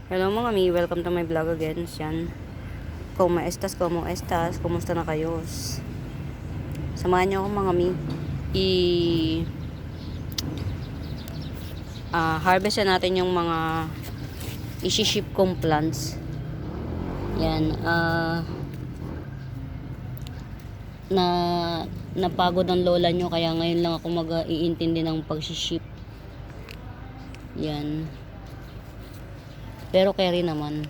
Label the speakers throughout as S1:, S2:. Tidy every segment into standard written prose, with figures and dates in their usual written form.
S1: Hello mga mi, welcome to my vlog again. Yan. Como estas? Kumusta na kayo? Samahan niyo ako mga mi. Harvest na natin yung mga i-ship kong plants. Yan. Na napagod ang lola nyo kaya ngayon lang ako mag-iintindi ng pag-ship. Yan. Pero carry naman.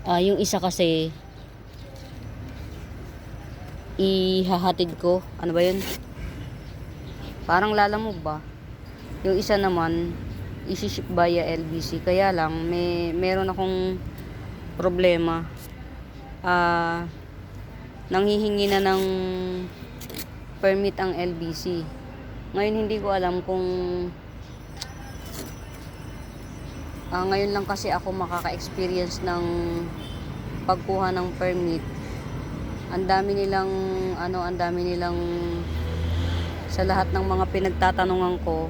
S1: Yung isa kasi ihahatid ko. Ano ba yun? Parang lalamove ba? Yung isa naman isi-ship via LBC. Kaya lang meron akong problema. Nanghihingi na ng permit ang LBC. Ngayon hindi ko alam kung ngayon lang kasi ako makaka-experience ng pagkuha ng permit. Ang dami nilang sa lahat ng mga pinagtatanungan ko,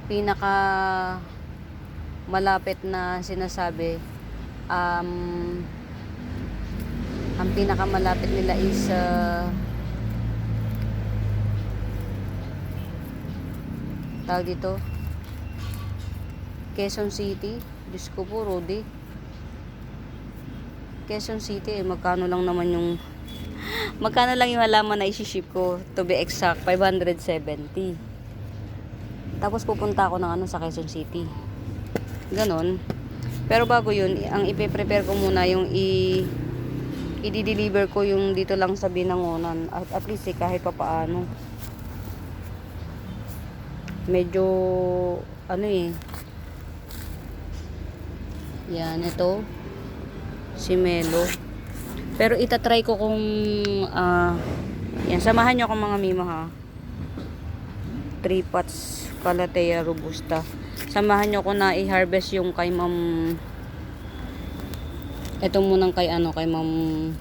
S1: pinaka malapit na sinasabi, ang pinaka malapit nila is tawag dito Quezon City. Diyos ko po, Rudy. Quezon City, magkano lang yung halaman na isi-ship ko? To be exact, 570. Tapos pupunta ako ng sa Quezon City. Ganon. Pero bago yun, ang ipe-prepare ko muna yung i-deliver ko yung dito lang sa Binangonan. At least kahit pa paano. Medyo yan, ito si Melo. Pero itatry ko kung yan, samahan nyo ako mga mima ha. 3 pots Calathea robusta. Samahan nyo ko na i-harvest yung kay ma'am. Ito munang kay ma'am.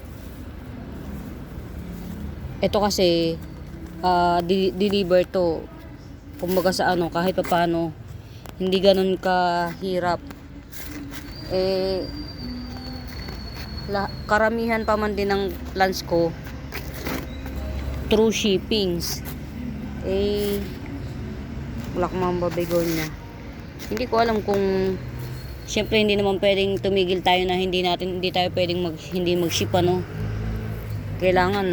S1: Ito kasi deliver to. Kumbaga sa kahit pa paano hindi ganun kahirap. Karamihan pa man din ng plants ko through shippings. Wala akong begonia. Hindi ko alam kung, syempre hindi naman pwedeng tumigil tayo na hindi tayo pwedeng hindi mag-ship Kailangan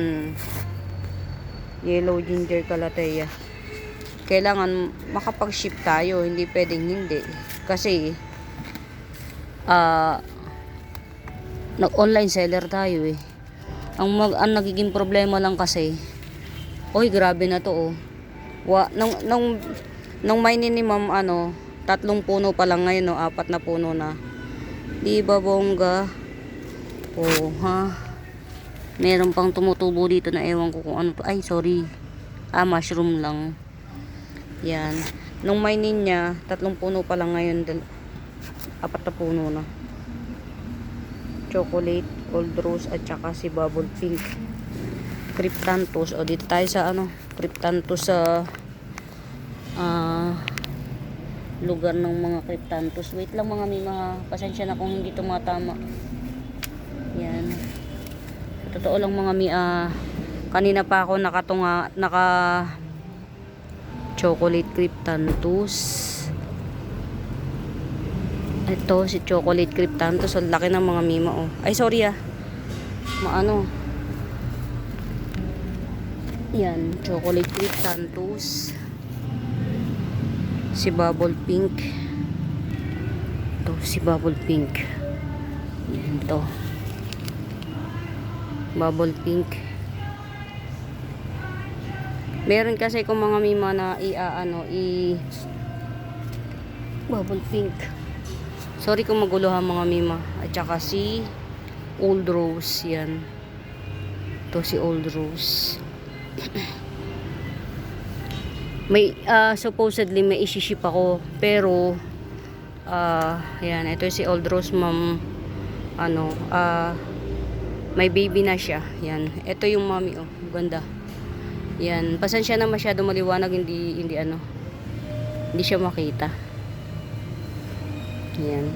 S1: yellow ginger Calathea. Kailangan makapag-ship tayo, hindi pwedeng hindi. Kasi online seller tayo Ang nagiging problema lang kasi, grabe na to nung may ni ma'am 3 puno pa lang ngayon 4 na puno na. Di ba bongga? Meron pang tumutubo dito na ewan ko kung ano to. Ay, sorry. Mushroom lang. Yan. Nung may niya, 3 puno pa lang ngayon. 4 na puno na. Chocolate, old rose, at saka si bubble pink. Cryptanthus. Dito tayo sa Cryptanthus sa lugar ng mga Cryptanthus. Wait lang mga mima. Pasensya na kung hindi tumatama. Yan. Totoo lang mga kanina pa ako naka chocolate Cryptanthus. Ito si chocolate Cryptanthus. Ang laki ng mga mima Ay sorry yan, chocolate Cryptanthus. Si bubble pink. Ito si bubble pink. Yan to. Bubble pink. Meron kasi kung mga mima na bubble pink. Sorry kung magulo mga mima. At saka si old rose. Yan. Ito si old rose. May supposedly may isi-ship ako. Pero yan. Ito si old rose ma'am. May baby na siya. Yan. Ito yung mami ganda. Yan. Pasensya na masyado maliwanag. Hindi siya makita. Yan.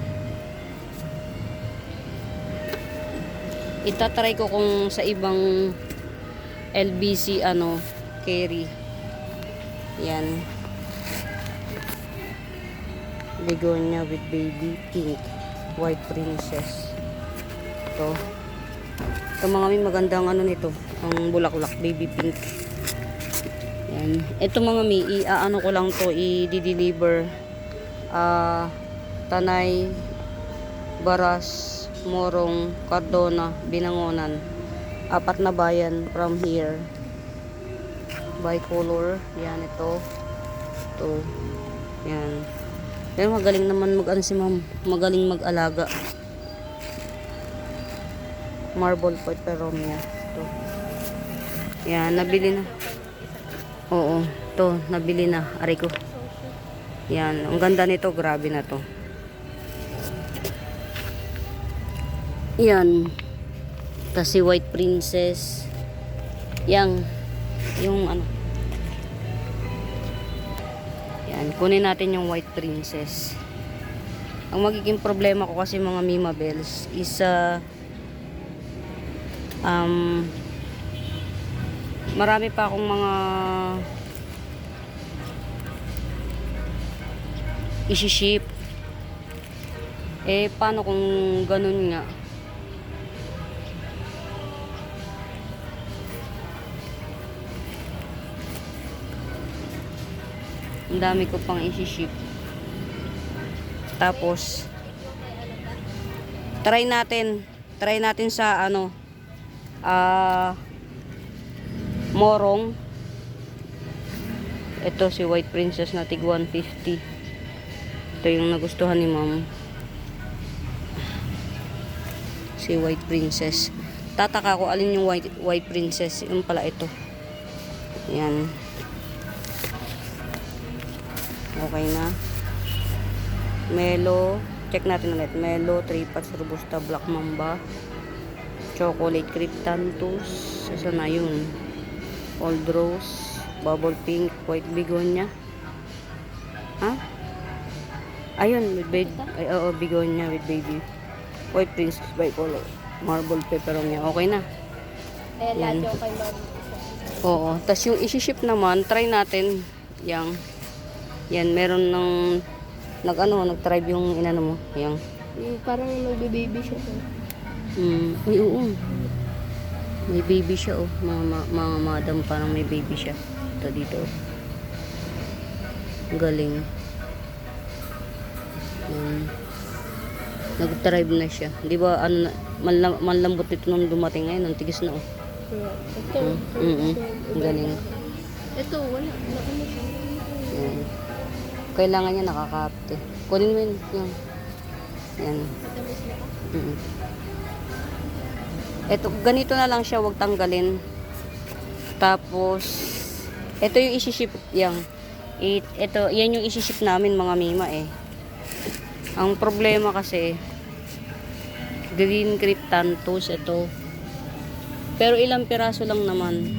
S1: Itatry ko kung sa ibang LBC carry. Yan. Begonia with baby pink. White princess. Ito. Ito mga may magandang nito. Ang bulaklak baby pink. Yan. Ito mga may ko lang to i-deliver. Tanay, Baras, Morong, Cardona, Binangonan. 4 na bayan from here. Bicolor. Yan ito. Ito. Yan. Pero magaling naman si ma'am. Magaling mag-alaga. Marble peperomia. Ito. Yan, nabili na. Oo, to nabili na. Aray ko. Yan, ang ganda nito, grabe na to. Yan. Tas si White Princess. Yung Yan, kunin natin yung White Princess. Ang magiging problema ko kasi mga Mima Bells is marami pa akong mga isi-ship. Paano kung ganun nga? Ang dami ko pang isi-ship. Tapos try natin sa Morong. Ito si White Princess na tig 150. Ito yung nagustuhan ni ma'am. Si White Princess. Tataka ko alin yung White Princess. Yung pala ito. Yan. Okay na. Melo. Check natin ulit. Melo, 3 pots, Robusta, Black Mamba. Chocolate Cryptanthus. Saan na yun? Old Rose. Bubble Pink. White Begonia. Ha? Ayun. With baby. Oo, Begonia with baby. White Princess Bicolor. Marble Peperomia. Okay na.
S2: Yan. Kay ma'am.
S1: Oo. Tapos yung isi-ship naman, try natin. Yan, meron ng nag-tribe yung inano mo. Yang.
S2: Parang nagbe-baby siya.
S1: Uy, oo. May baby siya, oh. Mga madam, parang may baby siya. Ito dito. Galing. Nag-tribe na siya. Di ba, manlambot ito nung dumating ngayon. Ang tigas na, oh.
S2: Ito.
S1: Galing.
S2: Ito, wala. Nakano siya.
S1: Kailangan niya nakakapte. Kunin mo yun. Yan. Ito, ganito na lang siya, wag tanggalin. Tapos, ito yung isi-ship yan. Yan yung isi-ship namin mga Mima Ang problema kasi, Green Cryptanthus, ito. Pero ilang piraso lang naman.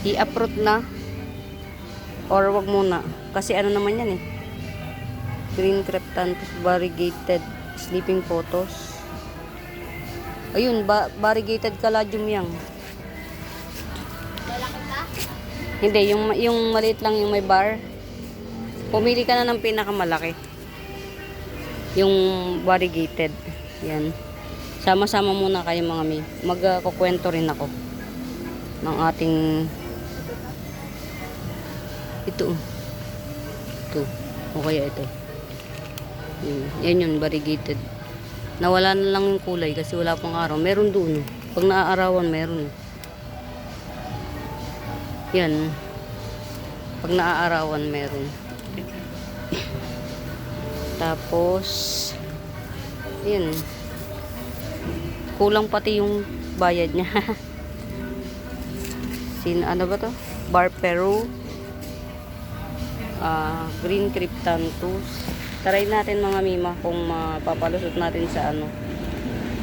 S1: I-uproot na. Or wag muna. Kasi naman yan Green Cryptanthus variegated sleeping photos. Ayun, variegated caladium yang. Hindi, yung maliit lang yung may bar. Pumili ka na ng pinakamalaki. Yung variegated. Yan. Sama-sama muna kayo mga mi. Magkukwento rin ako ng ating ito. O kaya ito. Yan yun, variegated. Nawala na lang yung kulay kasi wala pang araw. Meron doon. Pag naaarawan, meron. Yan. Pag naaarawan, meron. Tapos, yun. Kulang pati yung bayad niya. Ano ba to? Bar Peru. Green Cryptanthus. Try natin mga Mima kung mapapalusot natin sa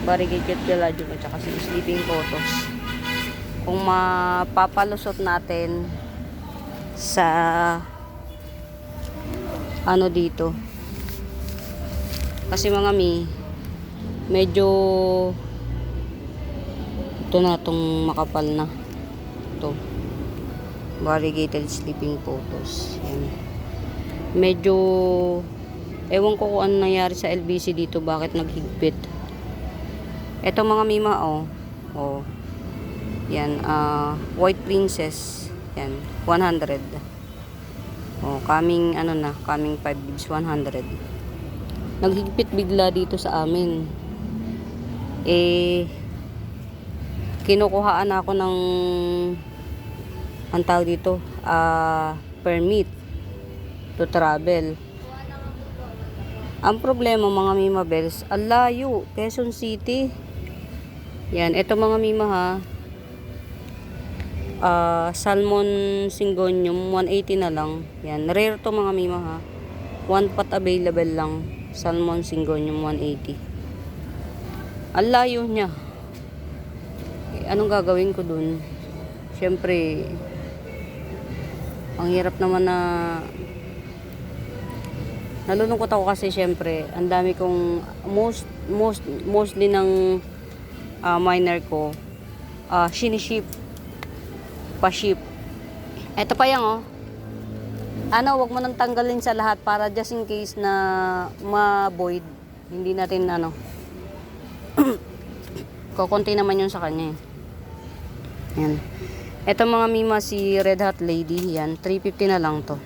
S1: variegated caladium at saka sa sleeping photos. Kung mapapalusot natin sa dito Kasi mga mi, medyo ito na tong makapal na. Ito. Variegated sleeping photos. Yan. Medyo ewan ko kung ano nangyari sa LBC dito, bakit naghigpit. Ito mga mima, oh. Oh. Yan, White Princess. Yan, 100. Oh, coming 5 bibs, 100. Naghigpit bigla dito sa amin. Kinukuhaan ako ng ang tawag dito, permit to travel. Ang problema mga mima bells, ang layo, Quezon City. Yan, ito mga mima ha. Salmon Syngonium 180 na lang. Yan, rare to mga mima ha. One pot available lang. Salmon Syngonium 180. Ang layo niya. Anong gagawin ko dun? Syempre, ang hirap naman na nalulungkot ako kasi syempre, ang dami kong mostly ng minor ko siniship pa-ship. Ito pa yan, oh. Wag mo nang tanggalin sa lahat para just in case na ma-void. Hindi natin, kukunti naman yun sa kanya, eh. Yan. Ito mga mima, si Red Hot Lady. Yan, 350 na lang to.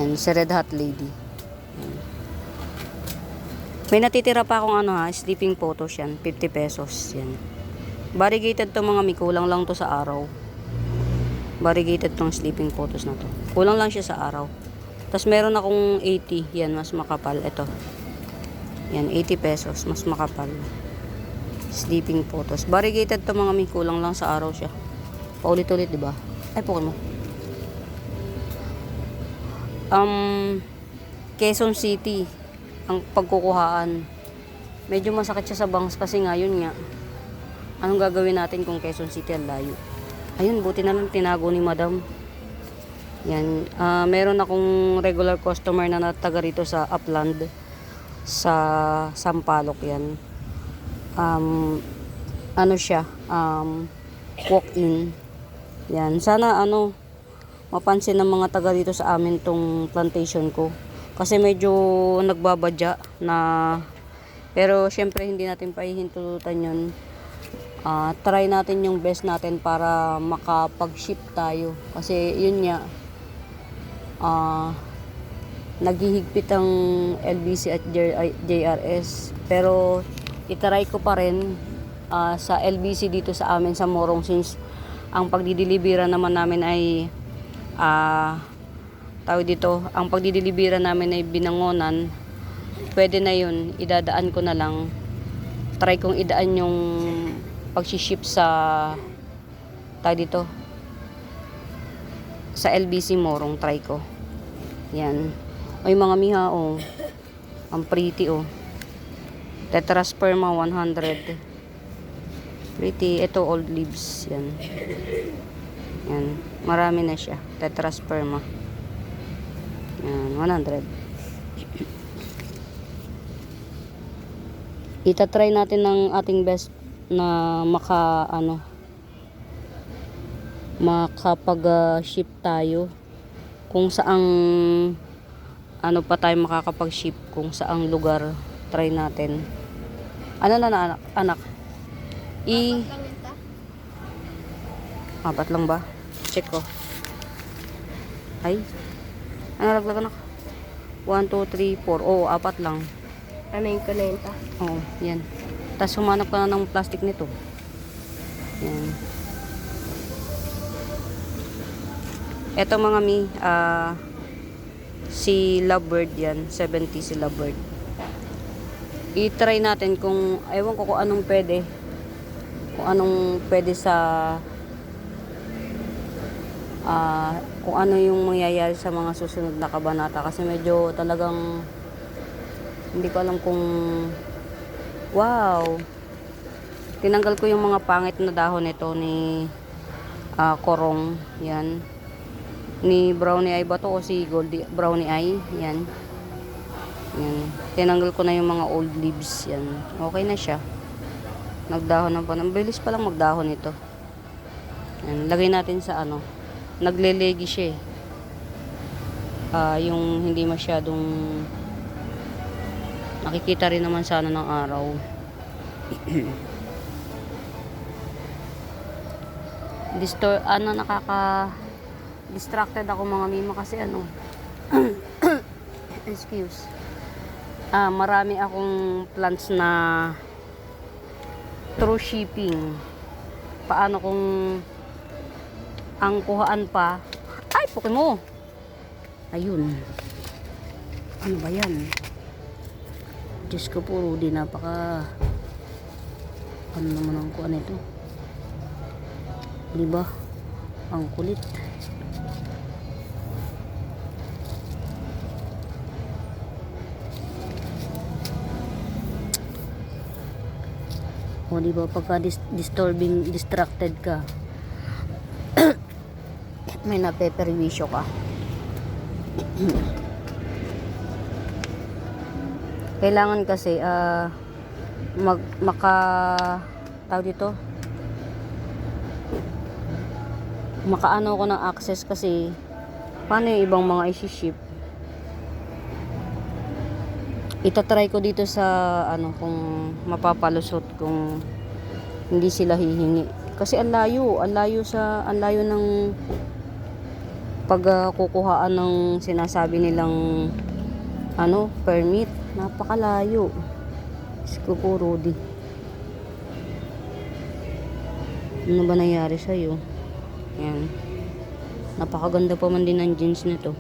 S1: Yan, si Red Hot Lady. Yan. May natitira pa akong sleeping photos yan. 50 pesos. Yan. Variegated to mga mi, kulang lang to sa araw. Variegated tong sleeping photos na to. Kulang lang siya sa araw. Tapos meron akong 80. Yan, mas makapal. Ito. Yan, 80 pesos. Mas makapal. Sleeping photos. Variegated to mga mi, kulang lang sa araw siya. Paulit-ulit, di ba? Ay, pukul mo. Quezon City ang pagkukuhaan. Medyo masakit siya sa bangs kasi ngayon nga. Anong gagawin natin kung Quezon City ang layo? Ayun, buti na lang tinago ni Madam. Yan. Meron akong regular customer na nataga rito sa Upland. Sa Sampaloc yan. Siya. Walk-in. Yan. Sana mapansin ng mga taga dito sa amin tong plantation ko. Kasi medyo nagbabadya na, pero syempre hindi natin pahihintulutan yun. Try natin yung best natin para makapag-ship tayo. Kasi yun nga, naghihigpit ang LBC at JRS. Pero itaray ko pa rin sa LBC dito sa amin sa Morong, since ang pagdideliveran naman namin ay ang pagdideliveran namin ay Binangonan. Pwede na yun, idadaan ko na lang. Try kong idaan yung pag-ship sa sa LBC Morong, try ko. Yan. Ay mga miha, oh. Ang pretty, oh. Tetrasperma 100. Pretty. Ito old leaves. Yan. Yan. Marami na siya. Tetrasperma. Yan. 100. Itatry natin ng ating best na makapag-ship tayo kung saang pa tayo makakapag-ship, kung saang lugar. Try natin. Anak? Apat lang ba? Check ko. Ay. Laglag anak? 1, 2, 3, 4. Oo, apat lang.
S2: Ano yung kunenta?
S1: Oo, yan. Tapos humanap ka na ng plastic nito. Yan. Eto mga mi, si Lovebird yan. 70 si Lovebird. I-try natin kung, ewan ko kung anong pwede. Kung anong pwede sa, kung ano yung mangyayari sa mga susunod na kabanata. Kasi medyo talagang, hindi ko alam kung, wow, tinanggal ko yung mga pangit na dahon nito ni Korong. Yan. Ni Brownie Eye ba to o si Goldie Brownie Eye? Yan. Yan. Tinanggal ko na yung mga old leaves. Yan. Okay na siya. Nagdahon na pa. Ang bilis pa lang magdahon ito. Yan. Lagay natin sa ano. Naglelegi siya eh. Yung hindi masyadong nakikita rin naman sana ng araw. Distracted ako mga mima kasi ano. Excuse. Marami akong plans na through shipping. Paano kung ang kuhaan pa ay Pokemon. Ayun. Ano ba yan? Diyos ko po, Rudy, napaka ano naman ang kuhaan ito. Diba? Ang kulit. O diba, pagka distracted ka, may napeperwisyo ka. Kailangan kasi tawag dito, makaano ko ng access kasi paano yung ibang mga isi-ship. Itatry ko dito sa ano kung mapapalusot, kung hindi sila hihingi kasi ang layo ng pagkukuhaan ng sinasabi nilang ano, permit. Napakalayo. Siguro, Rudy. Ano ba nangyari sa'yo? Yan. Napakaganda pa man din ng jeans nito.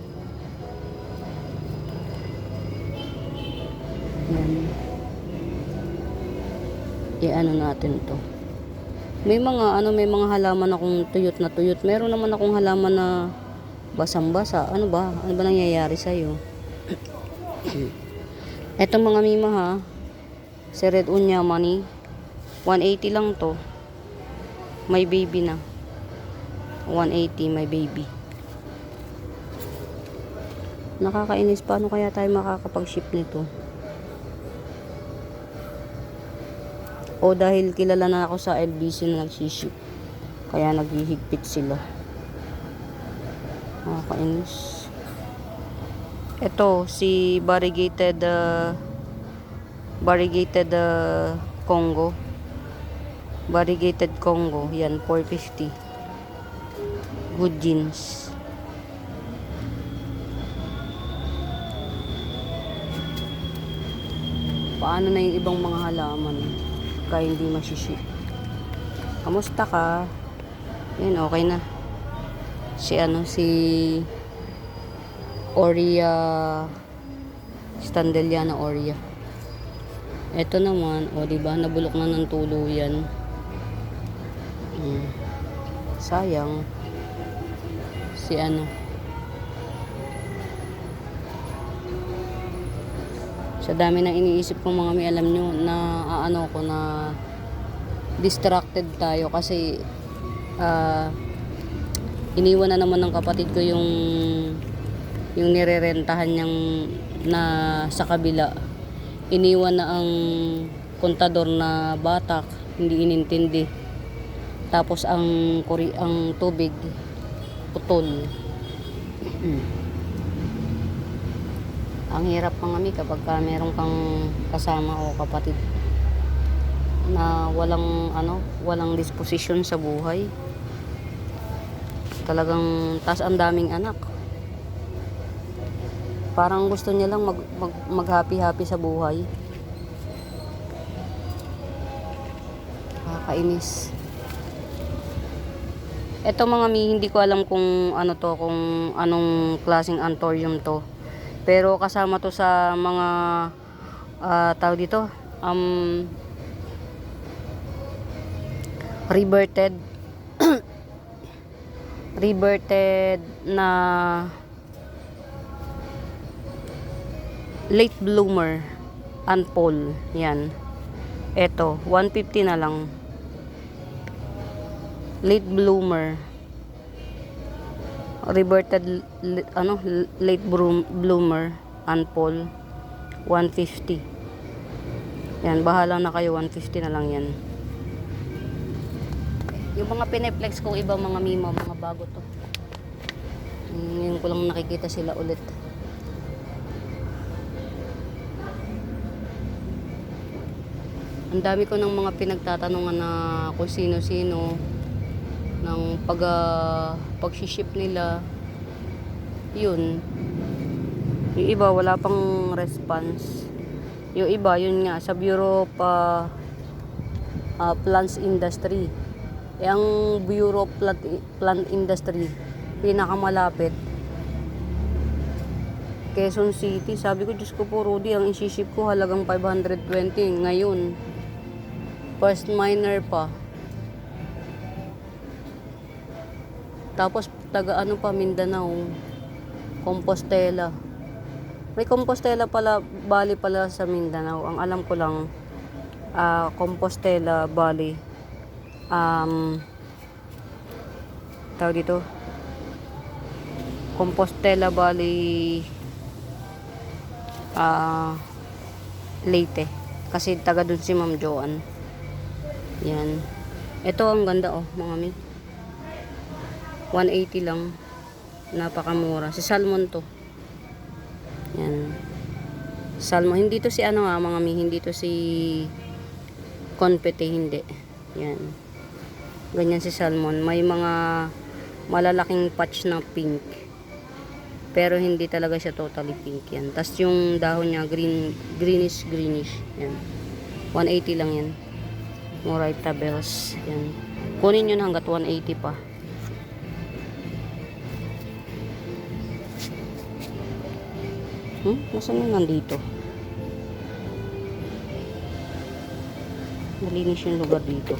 S1: Yan. I-ano natin to. May mga halaman akong tuyot na tuyot. Meron naman akong halaman na basang-basa. Ano ba nangyayari sa'yo? Etong mga mima ha, si Red Unya Money, 180 lang to. May baby na. 180 may baby. Nakakainis, paano kaya tayo makakapag-ship nito? O dahil kilala na ako sa LBC na nagsiship, kaya naghihigpit sila. Nakakainis. Ito, si variegated Congo. Variegated Congo. Yan, 450. Good jeans. Paano na yung ibang mga halaman? Kaya hindi masiship. Kamusta ka? Yan, okay na. Si Oria Standeliana Oria. Ito naman, diba, nabulok na ng tuluyan. Sayang. Sa dami na iniisip ko mga may, alam nyo, na distracted tayo kasi iniwan na naman ng kapatid ko yung nirerentahan niyang na sa kabila. Iniwan na ang kontador na batak, hindi inintindi. Tapos ang tubig putol. Ang hirap mga mi kapag meron kang kasama o kapatid na walang disposisyon sa buhay. Talagang ang daming anak. Parang gusto niya lang mag-happy-happy sa buhay. Kakainis. Ito mga mi, hindi ko alam kung kung anong klaseng anthurium to. Pero kasama to sa mga tawag dito, reverted na late bloomer unpole. Yan. Ito, 150 na lang. Late bloomer. Reverted late bloomer unpole. 150. Yan, bahala na kayo, 150 na lang yan. Yung mga pineplex kong iba mga Mimo, mga bago to. Ngayon ko lang nakikita sila ulit. Ang dami ko ng mga pinagtatanungan na kung sino-sino ng pag-ship nila. Yun. Yung iba wala pang response. Yung iba yun nga sa Bureau of Plants Industry. Ang Bureau of Plant Industry pinakamalapit Quezon City. Sabi ko, Diyos ko po Rudy, ang isi-ship ko halagang 520 ngayon. First minor pa. Tapos taga ano pa, Mindanao, Compostela. May Compostela pala, Bali pala sa Mindanao. Ang alam ko lang, Compostela, Bali. Tawag dito, Compostela, Bali, Leyte. Kasi taga dun si Ma'am Joanne. Yan. Ito ang ganda oh, mga mi. 180 lang. Napakamura. Si Salmon to. Yan. Salmon. Hindi to si ano mga mi. Hindi to si Confete. Hindi. Yan. Ganyan si Salmon. May mga malalaking patch na pink. Pero hindi talaga siya totally pink yan. Tapos yung dahon niya greenish. Yan. 180 lang yan. Moraita bells. Yan. Kunin yun hanggat 180 pa. Nasaan yun nandito? Malinis yung lugar dito.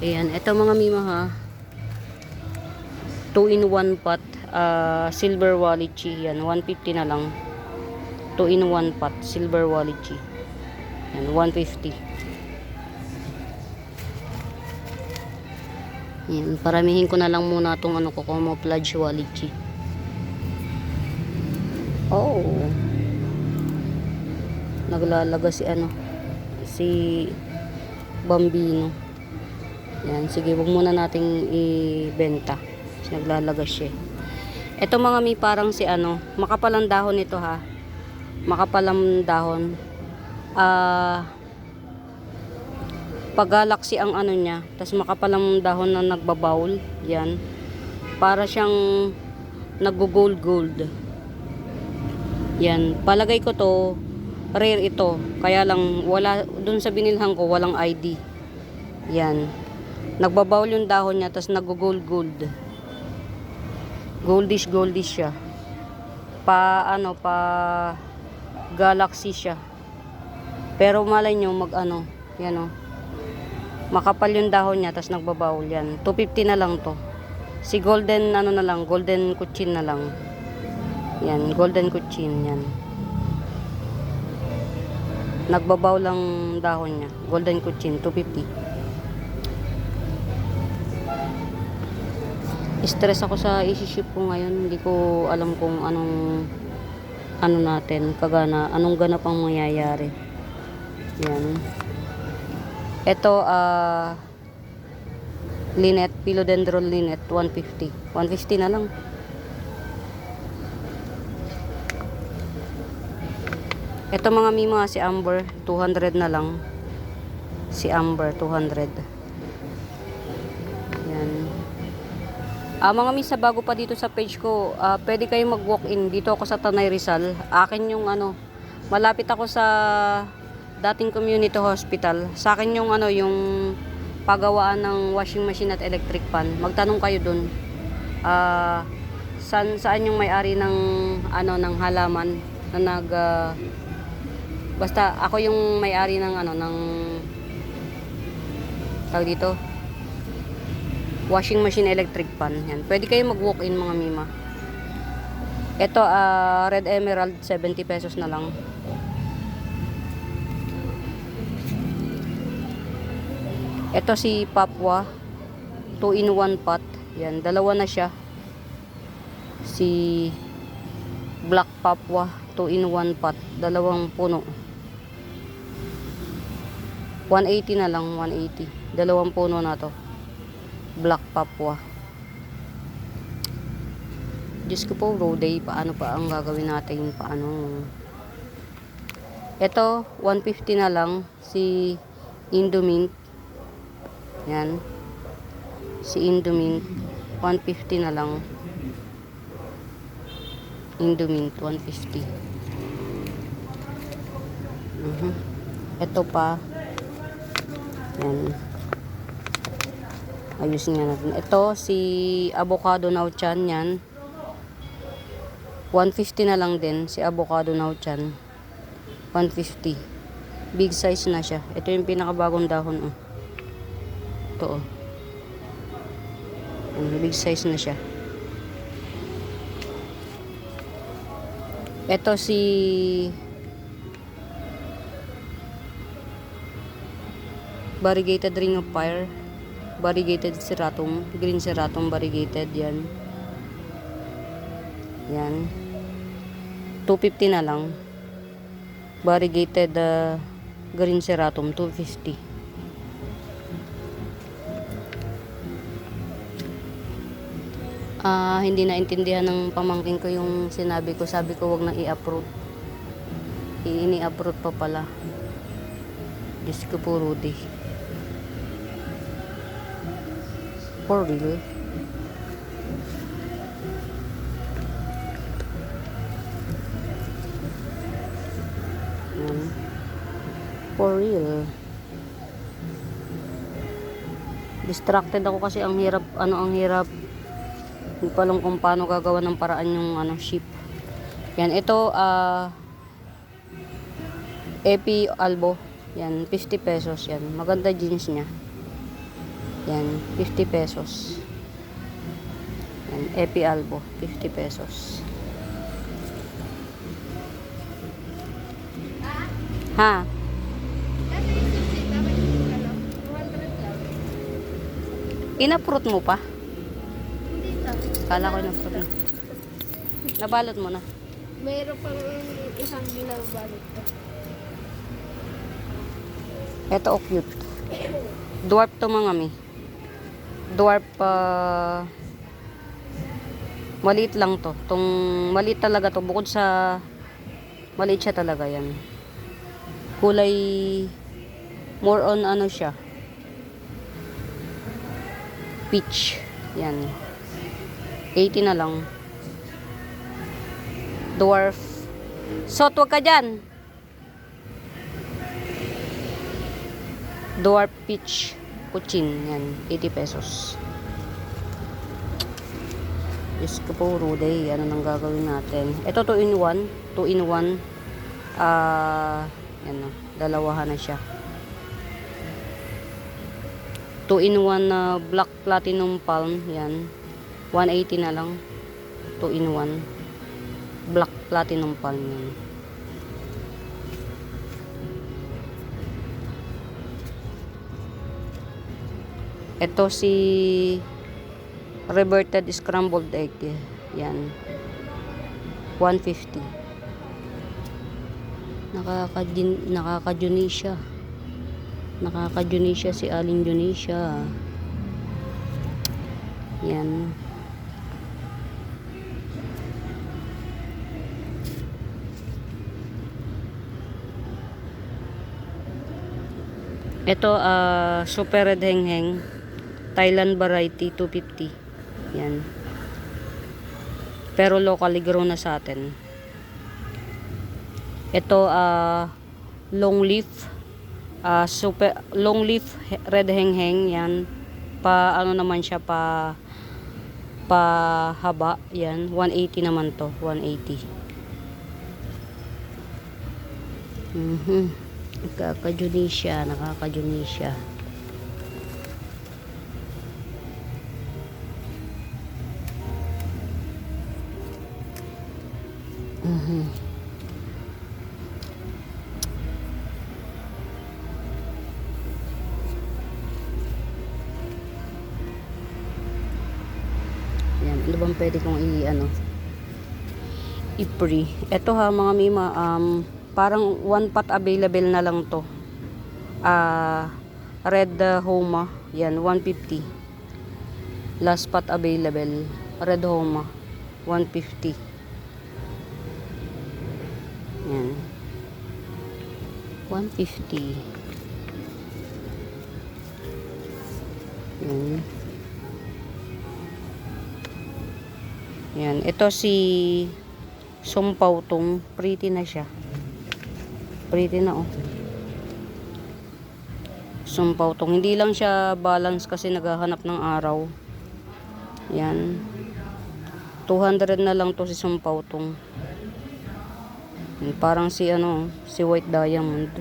S1: Ayan, ito mga Mimo ha. 2-in-1 pot, silver walichi. Yan, 150 na lang. 2-in-1 pot, silver walichi. Yan, 150. Yan, paramihin ko na lang muna itong ano ko, camouflage walichi. Oh. Naglalaga si ano, si Bambino. Yan, sige, wag muna nating ibenta. Kasi naglalaga siya. Ito mga mi, parang si ano, makapalang dahon ito ha. Makapalang dahon. Pag-galaxy ang ano niya, tas makapalang dahon na nagbabawl. Yan. Para siyang nag-gold. Yan, palagay ko to rare ito. Kaya lang wala dun sa binilhan ko, walang ID. Yan. Nagbabawl yung dahon niya, tas nag-gold. Goldish siya. Pa galaxy siya. Pero malay nyo yan o. Makapal yung dahon niya, tas nagbabawl yan. 250 na lang to. Si golden golden kuchin na lang. Yan, golden kuchin yan. Nagbabaw lang dahon niya. Golden kuchin, 250. Stress ako sa isi-ship ko ngayon. Hindi ko alam kung anong ganap ang mangyayari. Yan. Ito, linet, philodendron linet, 150. 150 na lang. Ito mga Mimo, si Amber, 200 na lang. Si Amber, 200. Yan. Mga Misa, bago pa dito sa page ko, pwede kayong mag-walk-in. Dito ako sa Tanay Rizal. Akin yung malapit ako sa dating community hospital. Sa akin yung yung pagawaan ng washing machine at electric fan. Magtanong kayo dun. Saan yung may-ari ng ng halaman na basta ako yung may-ari ng tawag dito, washing machine electric fan. Yan. Pwede kayo mag-walk-in mga Mima. Ito, red emerald, 70 pesos na lang. Ito si Papua, 2 in 1 pot. Yan, dalawa na siya. Si Black Papua, 2 in 1 pot. Dalawang puno. 180 na lang, 180. Dalawang puno na to. Black Papua. Diyos ko po, Rode, paano pa ang gagawin natin? Paano? Ito, 150 na lang. Si Indomint. Yan. Si Indomint, 150 na lang. Indomint, 150. Ito pa. Yan. Ayusin nga natin. Ito, si Avocado Nauchan, yan. 150 na lang din. Si Avocado Nauchan. 150. Big size na siya. Ito yung pinakabagong dahon. Ito. Big size na siya. Ito si Variegated Ring of Fire. Variegated Seratum. Green Seratum variegated. Yan. Yan. 250 na lang. Variegated Green Seratum. 250. Hindi naintindihan ng pamangkin ko yung sinabi ko. Sabi ko wag nang i-uproot. Ini-uproot pa pala. Diyos ko po, Rudy. For real. For real. Distracted ako kasi ang hirap, ang hirap. Hindi pa lang kung paano gagawa ng paraan yung ship. Yan, ito Epi Albo. Yan, 50 pesos yan. Maganda jeans niya. Yan, 50 pesos. Yan, Epi Albo, 50 pesos. Ha? Inaprot mo pa? Kala ko inaprot mo. Nabalot mo na.
S2: Mayroon pang isang binabalot ko.
S1: Ito, cute. Dwarf to mga mi. Dwarf, maliit lang to. Maliit talaga to. Bukod sa, maliit siya talaga yan. Kulay, more on siya. Peach. Yan. 80 na lang. Dwarf. Sot, wag ka dyan. Dwarf peach. Kuchin. Yan. 80 pesos. Diyos ko po, Ruday. Ano nang gagawin natin? Ito 2 in 1. 2 in 1. Yan na. Dalawahan na siya. 2 in 1 black platinum palm. Yan. 180 na lang. 2 in 1. Black platinum palm yan. Ito si reverted scrambled egg. Yan. 150. Nakaka-Junisha. Nakaka-Junisha si Aling Junisha. Yan. Ito, super red hengheng. Thailand variety, 250. Yan. Pero locally grown na sa atin. Ito, long leaf. Super long leaf red hengheng. Yan. Naman siya, haba. Yan. 180 naman to. 180. Nakaka-Junisha. Nakaka-Junisha. Mhm. Yan, ano bang pwede kong i-free? Ito ha mga mima, parang one pot available na lang to. Red Homa, yan 150. Last pot available, Red Homa 150. Yan. 150. Yan. Yan. Ito si Sumpaw tong. Pretty na siya. Pretty na oh. Sumpaw tong. Hindi lang siya balance kasi naghahanap ng araw. Yan. 200 na lang to si Sumpaw tong. Parang si si White Diamond.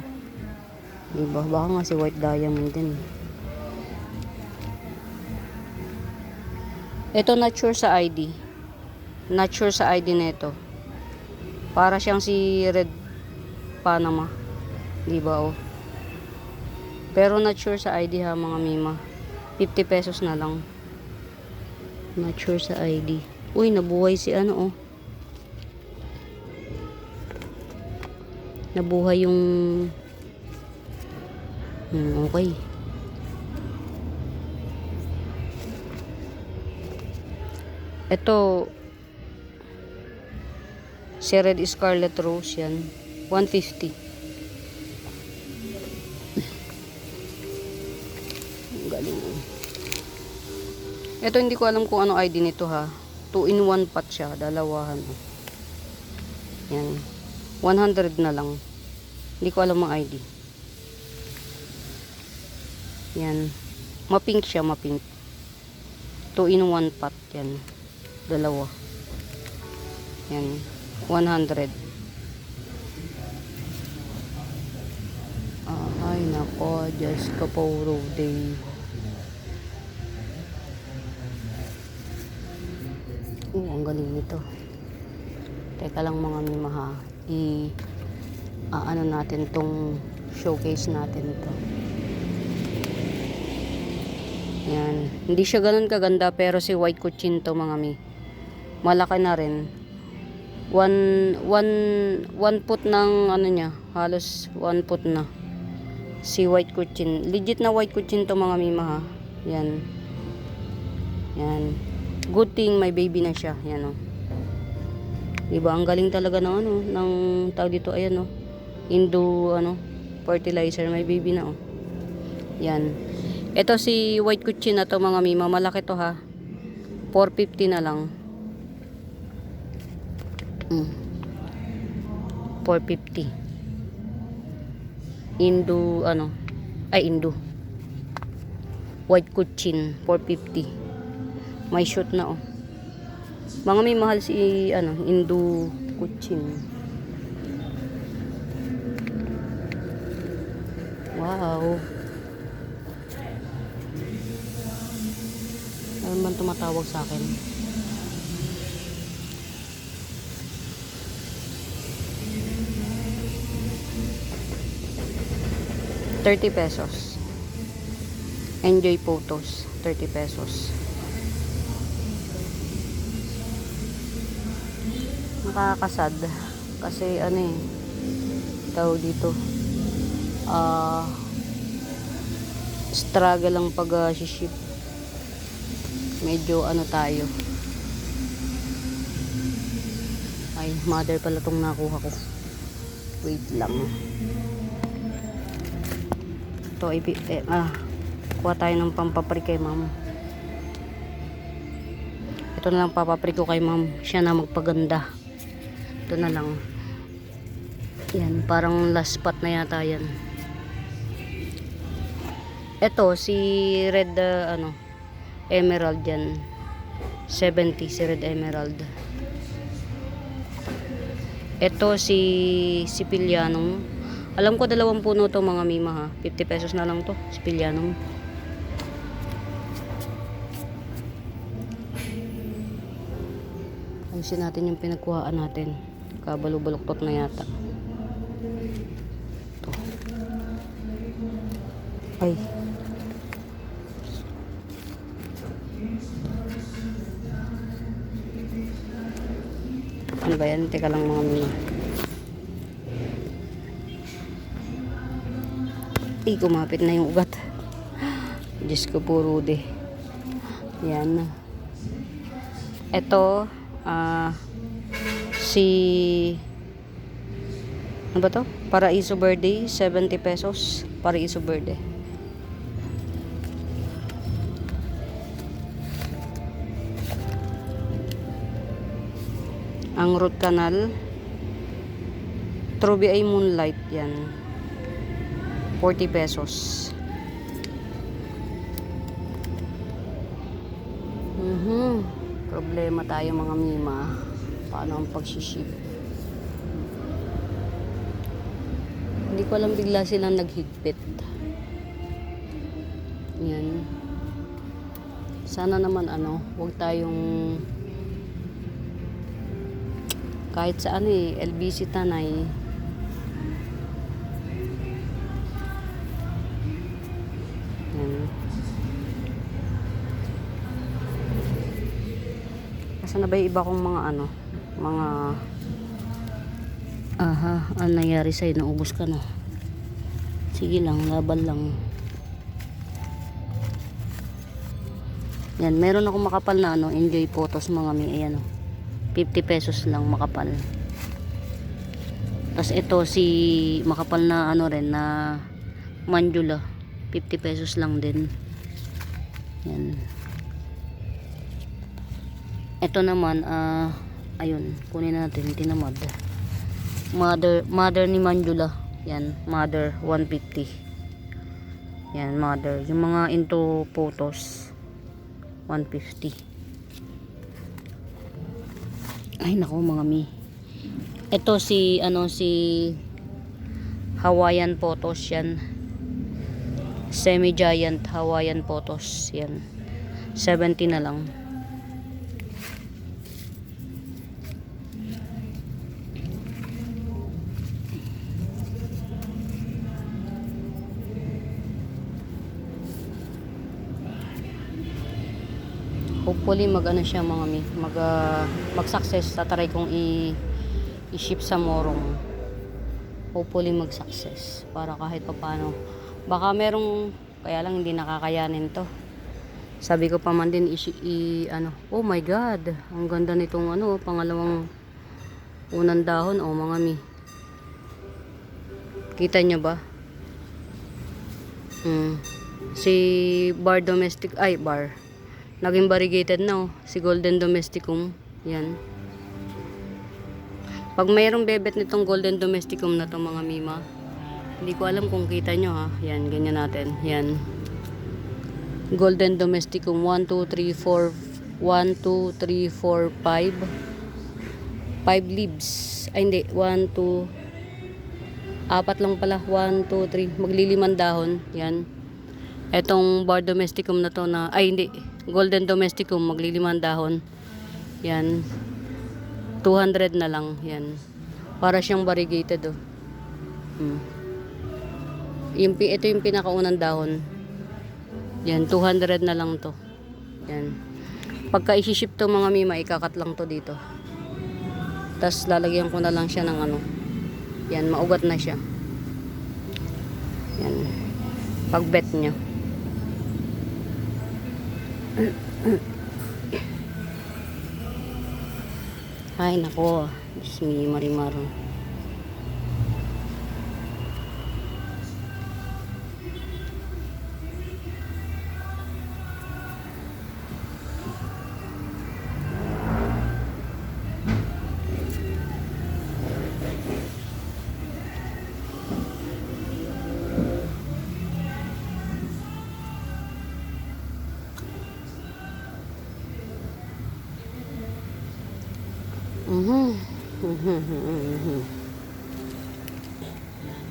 S1: Diba? Baka nga si White Diamond din. Ito not sure sa ID. Not sure sa ID nito. Para siyang si Red Panama. Diba oh? Pero not sure sa ID ha mga mima. 50 pesos na lang. Not sure sa ID. Uy, nabuhay si oh. Nabuhay yung okay. Ito si Red Scarlet Rose yan 150. Galing. Ito hindi ko alam kung ano ID nito ha. 2-in-1 pot siya, dalawahan. Yan. 100 na lang. Hindi ko alam ang ID. Yan. Mapink siya, mapink. 2-in-1 pot yan. Dalawa. Yan. 100. Ay nako, Diyos ko po day. Ang galing nito. Teka lang mga mima ha. Ano natin tong showcase natin to. Yan. Hindi siya ganun kaganda pero si White Cochin to mga mi. Malaki na rin. One foot ng niya. Halos 1 foot na. Si White Cochin. Legit na White Cochin to mga mima ha. Yan. Yan. Good thing may baby na siya. Yan o. Diba? Ang galing talaga ng ng tawag dito. Ayan o. Indo fertilizer. May baby na o. Yan. Ito si White Cochin na to mga mima. Malaki to ha. 450 na lang. 450. Indo Indo. White Cochin 450. May shoot na oh. Mga may mahal si Indo Cochin. Wow. Ano man tumatawag sa akin? ₱30. Enjoy photos. 30 pesos. Nakakasad. Kasi tawag dito. Struggle lang pag ship. Medyo tayo. Ay, mother pala tong nakuha ko. Wait lang. Ito, kuha tayo ng pampapri kay ma'am. Ito na lang papapri ko kay ma'am. Siya na magpaganda. Ito na lang. Yan, parang last spot na yata yan. Ito, si Red, Emerald yan. 70, si Red Emerald. Ito, si Sipilianum. Alam ko 2 puno to mga mima ha. 50 pesos na lang to, Sipilianum. Ayusin natin yung pinagkuhaan natin. Nagkabalubuloktot na yata. Ito. Ay. Ano ba yan? Teka lang mga mima. Kumapit na yung ugat. Diyos ko po, Rudy. Yan. Ito, si ano ba to? Paraiso Verde, 70 pesos. Paraiso Verde. Ang root canal, Truby ay Moonlight, yan. 40 pesos. Problema tayo mga mima. Paano ang pagsiship? Hindi ko alam, bigla silang naghigpit. Yan. Sana naman huwag tayong kahit sa LBC Tanay. Yan. Kasi na ba yung iba kong mga mga ano nangyari sa'yo? Naubos ka na. Sige lang, laban lang. Yan, meron akong makapal na enjoy photos mga mi. Ayan 50 pesos lang makapal. Tapos ito si makapal na rin na Manjula. 50 pesos lang din. Yan. Ito naman, ayun, kunin natin, tinamad. Mother ni Manjula. Yan, mother, 150. Yan, mother. Yung mga into photos, 150. Ay, naku, mga mi. Ito si Hawaiian photos yan. Semi-giant Hawaiian photos. Yan. 70 na lang. Hopefully siya mga mi. Mag-success. Tataray kong i-ship sa Morong. Hopefully mag-success. Para kahit paano. Baka merong, kaya lang hindi nakakayanin to. Sabi ko pa man din oh my god, ang ganda nitong pangalawang unang dahon mga mi. Kita nyo ba? Si Bar Domestic, Bar naging variegated na si Golden Domesticum. Yan. Pag mayroong bebet nitong Golden Domesticum na to mga mima, hindi ko alam kung kita nyo yan, ganyan natin. Yan. Golden Domesticum 1, 2, 3, 4 1, 2, 3, 4, 5 leaves. Ay hindi, 1, 2 4 lang pala. 1, 2, 3 maglilimang dahon. Yan. Etong Bar Domesticum na to hindi, Golden Domesticum maglilimang dahon. Yan. 200 na lang. Yan. Para siyang variegated ito yung pinakaunang dahon. Yan, 200 na lang to. Yan. Pagka isi-ship to mga mima, ikakat lang to dito. Tapos lalagyan ko na lang siya ng yan, maugat na siya. Yan. Pag-bet nyo. Ay, nako. Diyos me, Marimaro.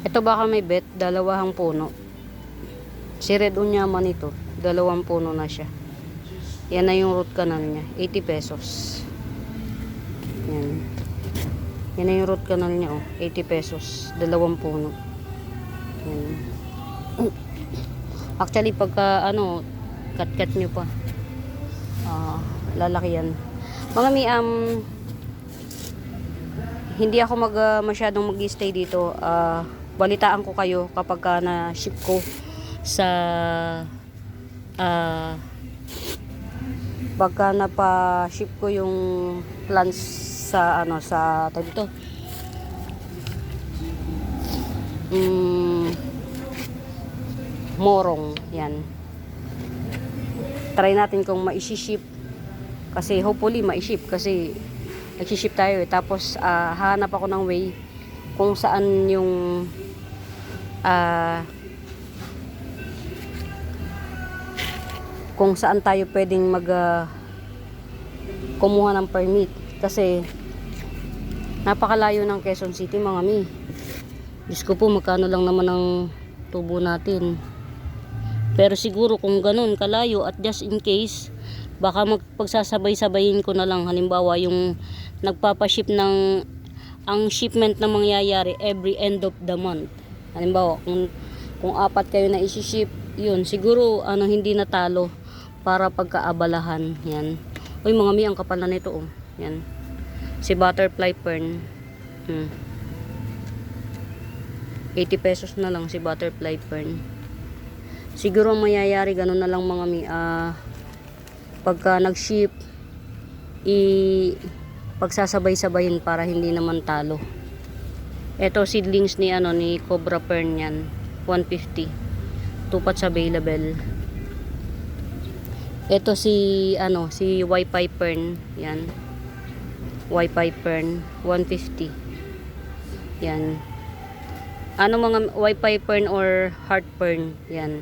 S1: Ito baka may bet, dalawang puno. Si Red Unyaman ito, dalawang puno na siya. Yan na yung root canal niya, 80 pesos. Yan. Yan na yung root canal niya, oh. 80 pesos. 2 puno. Yan. Actually, pagka, cut-cut nyo pa. Lalaki yan. Mga mi, hindi ako masyadong mag-stay dito. Balitaan ko kayo kapag na-ship ko sa pagka napa-ship ko yung plants sa sa tawag dito. Morong, yan. Try natin kung ma-ship kasi hopefully ma-ship kasi nag-ship tayo eh. Tapos hahanap ako ng way kung saan yung kung saan tayo pwedeng kumuha ng permit kasi napakalayo ng Quezon City mga mi. Diyos ko po, magkano lang naman ang tubo natin. Pero siguro kung ganun kalayo at just in case baka pagsasabay-sabayin ko na lang. Halimbawa yung nagpapaship ng ang shipment na mangyayari every end of the month. Halimbawa kung 4 kayo na isi-ship, yun siguro hindi natalo para pagkaabalahan. Yan. Uy mga mi, ang kapal na nito, oh. Yan. Si butterfly fern. 80 pesos na lang si butterfly fern. Siguro ang mayayari ganun na lang mga mi, pagka nag-ship pagsasabay-sabayin para hindi naman talo. Ito seedlings ni ni cobra fern yan. 150. 2 pots available. Ito si Wi-Fi fern, yan. Wi-Fi fern 150. Yan. Mga Wi-Fi fern or heart fern, yan.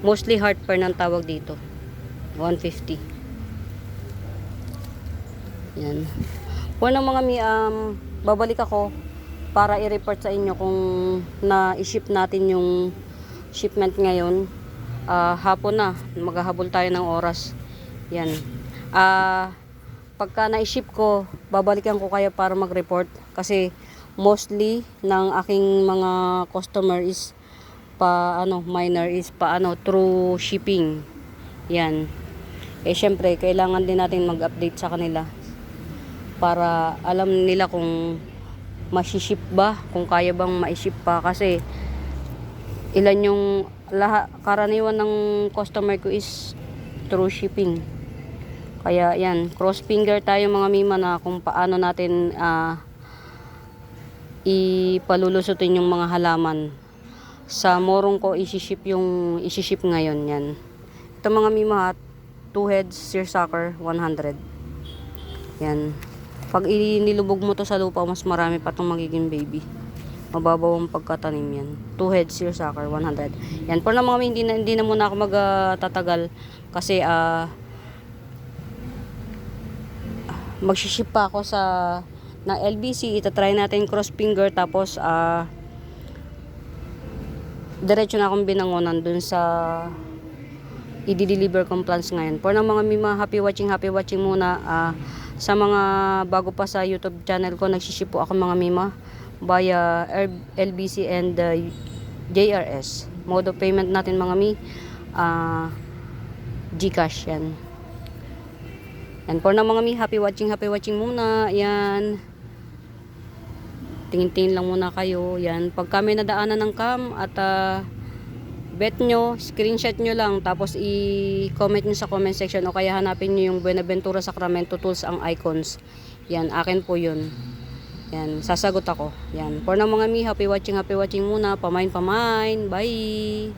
S1: Mostly heart fern ang tawag dito. 150. Yan. Kung mga babalik ako para i-report sa inyo kung na-ship natin yung shipment ngayon. Hapon na, maghahabol tayo ng oras. Yan. Pagka na-ship ko, babalikan ko kayo para mag-report kasi mostly ng aking mga customer is minor is through shipping. Yan. Syempre, kailangan din natin mag-update sa kanila para alam nila kung ma-ship ba, kung kaya bang ma-ship pa kasi ilan yung karaniwan ng customer ko is through shipping. Kaya yan, cross finger tayo mga mima na kung paano natin ipalulusutin yung mga halaman. Sa morong ko isi-ship ngayon yan. Ito mga mima, 2 heads seersucker 100. Yan. Pag inilubog mo to sa lupa, mas marami pa itong magiging baby. Mababaw ang pagkatanim yan. 2 heads seersucker 100. Yan. Pero na mga hindi na muna ako magtatagal kasi mag-ship pa ako ng LBC. Itatry natin cross finger tapos diretso na akong binangonan dun sa i-deliver kong plants ngayon. For na mga mima, happy watching muna. Sa mga bago pa sa YouTube channel ko, nagsiship po ako mga mima via LBC and JRS. Mode of payment natin mga mi, GCash yan. And for na mga mi, happy watching muna. Yan. Tingin-tingin lang muna kayo. Yan. Pag kami nadaanan ng cam at bet nyo, screenshot nyo lang tapos i-comment nyo sa comment section o kaya hanapin nyo yung Buenaventura Sacramento Tools ang icons. Yan, akin po yun. Yan, sasagot ako. Yan. For na mga mi, happy watching muna. Pamain. Bye!